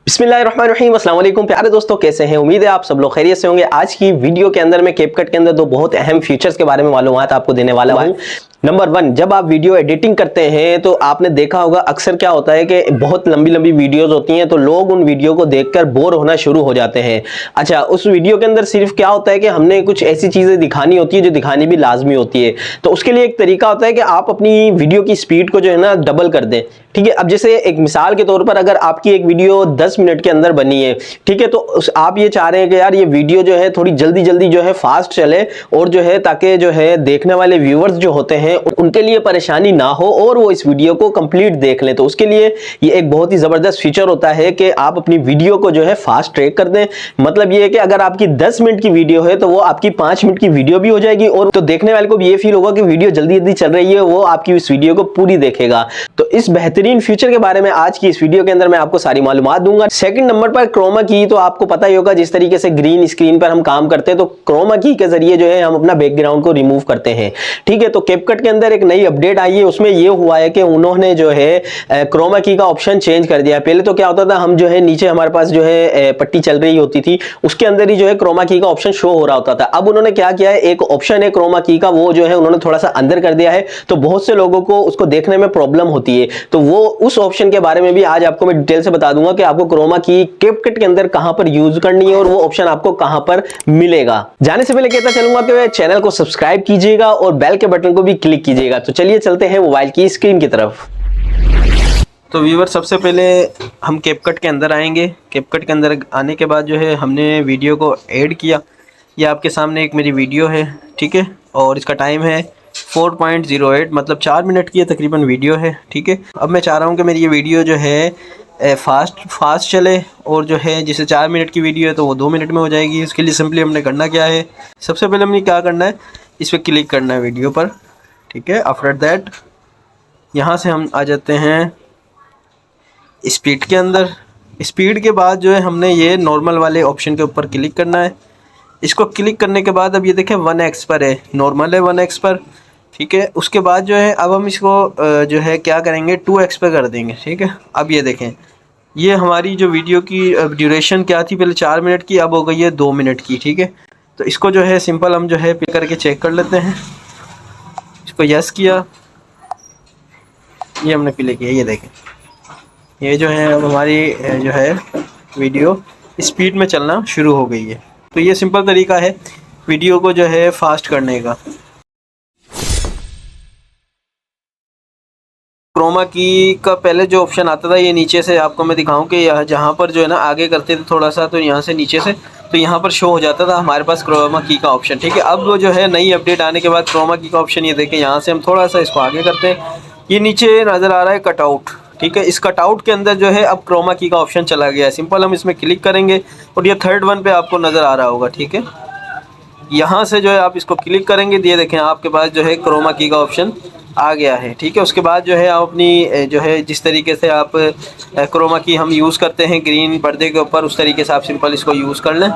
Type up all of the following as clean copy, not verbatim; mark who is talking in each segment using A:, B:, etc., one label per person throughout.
A: बिस्मिल्लाहिर्रहमानिर्रहीम, अस्सलाम वालेकुम प्यारे दोस्तों, कैसे हैं? उम्मीद है आप सब लोग खैरियत से होंगे। आज की वीडियो के अंदर मैं कैपकट के अंदर दो बहुत अहम फीचर्स के बारे में मालूमात आपको देने वाला हूं। नंबर 1, जब आप वीडियो एडिटिंग करते हैं तो आपने देखा होगा अक्सर क्या होता है कि बहुत लंबी लंबी वीडियोस होती हैं तो लोग उन वीडियो को देखकर बोर होना शुरू हो जाते हैं। अच्छा, उस वीडियो के अंदर सिर्फ क्या होता है कि हमने कुछ ऐसी चीजें दिखानी होती है जो दिखानी भी लाजमी होती है। तो उसके लिए एक तरीका होता है कि आप अपनी वीडियो की स्पीड को जो है ना डबल कर दें। ठीक है, अब जैसे एक मिसाल के तौर पर अगर आपकी एक वीडियो 10 मिनट के अंदर बनी है, ठीक है, तो आप ये चाह रहे हैं कि यार ये वीडियो जो है थोड़ी जल्दी जल्दी जो है फास्ट चले और जो है ताकि जो है देखने वाले व्यूअर्स जो होते हैं उनके लिए परेशानी ना हो और वो इस वीडियो को कंप्लीट देख लें। तो उसके लिए ये एक बहुत ही जबरदस्त फीचर होता है कि आप अपनी वीडियो को जो है फास्ट ट्रैक कर दें। मतलब ये है कि अगर आपकी 10 मिनट की वीडियो है तो वो आपकी 5 मिनट की वीडियो भी हो जाएगी और तो देखने वाले को भी ये फील होगा कि वीडियो जल्दी जल्दी चल रही है, वो आपकी इस वीडियो को पूरी देखेगा। तो इस बेहतरीन फीचर के बारे में आज की इस वीडियो के अंदर मैं आपको सारी मालूमात दूंगा। सेकंड नंबर पर क्रोमा की, तो आपको पता ही होगा जिस तरीके से ग्रीन स्क्रीन पर हम काम करते हैं तो क्रोमा की के जरिए जो है हम अपना बैकग्राउंड को रिमूव करते हैं। ठीक है, तो कैपकट के अंदर एक नई अपडेट आई है, उसमें ये हुआ है कि उन्होंने जो है क्रोमा की का ऑप्शन चेंज कर दिया है। पहले तो क्या होता था, हम जो है नीचे हमारे पास जो है पट्टी चल रही होती थी, उसके अंदर ही जो है क्रोमा की का ऑप्शन शो हो रहा होता था। अब उन्होंने क्या किया है, एक ऑप्शन है क्रोमा की का, वो जो है उन्होंने थोड़ा सा अंदर कर दिया है, तो बहुत से लोगों को उसको देखने में प्रॉब्लम होती है। तो वो उस ऑप्शन के बारे में भी आज आपको मैं डिटेल से बता दूंगा कि आपको क्रोमा की कैपकट के अंदर कहां पर यूज करनी है और वो ऑप्शन आपको कहां पर मिलेगा। जाने से पहले कहता चलूंगा कि चैनल को सब्सक्राइब कीजिएगा और बेल के बटन को भी क्लिक कीजिएगा। तो चलिए चलते हैं मोबाइल की स्क्रीन की तरफ। तो व्यूअर, सबसे पहले हम कैपकट के अंदर आएंगे। कैपकट के अंदर आने के बाद जो है हमने वीडियो को ऐड किया। ये आपके सामने एक मेरी वीडियो है, ठीक है, और इसका टाइम है 4.08, मतलब 4 मिनट की तकरीबन वीडियो है। ठीक है, अब मैं चाह रहा हूँ कि मेरी ये वीडियो जो है फास्ट चले और जो है जैसे 4 मिनट की वीडियो है तो वो 2 मिनट में हो जाएगी। उसके लिए सिंपली हमने करना क्या है, सबसे पहले हमने क्या करना है, इस पर क्लिक करना है वीडियो पर। ठीक है, आफ्टर दैट यहाँ से हम आ जाते हैं स्पीड के अंदर। स्पीड के बाद जो है हमने ये नॉर्मल वाले ऑप्शन के ऊपर क्लिक करना है। इसको क्लिक करने के बाद अब ये देखें 1x पर है, नॉर्मल है 1x पर। ठीक है, उसके बाद जो है अब हम इसको जो है क्या करेंगे, 2x पे कर देंगे। ठीक है, अब ये देखें ये हमारी जो वीडियो की ड्यूरेशन क्या थी, पहले 4 मिनट की, अब हो गई है 2 मिनट की। ठीक है, तो इसको जो है सिंपल हम जो है पे करके चेक कर लेते हैं। इसको यस किया, ये हमने प्ले किया, ये देखें ये जो है अब हमारी जो है वीडियो स्पीड में चलना शुरू हो गई है। तो ये सिंपल तरीका है वीडियो को जो है फास्ट करने का। क्रोमा की का पहले जो ऑप्शन आता था, ये नीचे से आपको मैं दिखाऊं कि यहाँ जहाँ पर जो है ना आगे करते थे थोड़ा सा, तो यहाँ से नीचे से तो यहाँ पर शो हो जाता था हमारे पास क्रोमा की का ऑप्शन। ठीक है, अब वो जो है नई अपडेट आने के बाद क्रोमा की का ऑप्शन ये देखें, यहाँ से हम थोड़ा सा इसको आगे करते हैं, ये नीचे नज़र आ रहा है कटआउट। ठीक है, इस कटआउट के अंदर जो है अब क्रोमा की का ऑप्शन चला गया है। सिंपल हम इसमें क्लिक करेंगे और ये थर्ड वन पे आपको नज़र आ रहा होगा। ठीक है, यहाँ से जो है आप इसको क्लिक करेंगे, ये देखें आपके पास जो है क्रोमा की का ऑप्शन आ गया है। ठीक है, उसके बाद जो है आप अपनी जो है जिस तरीके से आप क्रोमा की हम यूज़ करते हैं ग्रीन पर्दे के ऊपर, उस तरीके से आप सिंपल इसको यूज़ कर लें।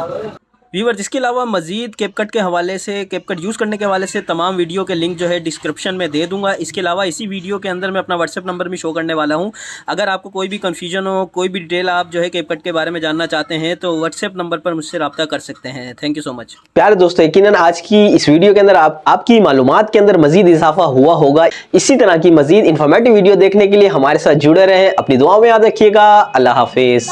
A: व्यूअर, जिसके अलावा मज़ीद कैपकट के हवाले से, कैपकट यूज़ करने के हवाले से तमाम वीडियो के लिंक जो है डिस्क्रिप्शन में दे दूंगा। इसके अलावा इसी वीडियो के अंदर मैं अपना व्हाट्सएप नंबर भी शो करने वाला हूं। अगर आपको कोई भी कन्फ्यूजन हो, कोई भी डिटेल आप जो है कैपकट के बारे में जानना चाहते हैं तो व्हाट्सएप नंबर पर मुझसे रब्ता कर सकते हैं। Thank you so much. प्यारे दोस्तों, यकीनन आज की इस वीडियो के अंदर आपकी मालूमात के अंदर मजीद इजाफा हुआ होगा। इसी तरह की मजीद इन्फॉर्मेटिव वीडियो देखने के लिए हमारे साथ जुड़े रहें। अपनी दुआओं में याद रखिएगा। अल्लाह हाफिज़।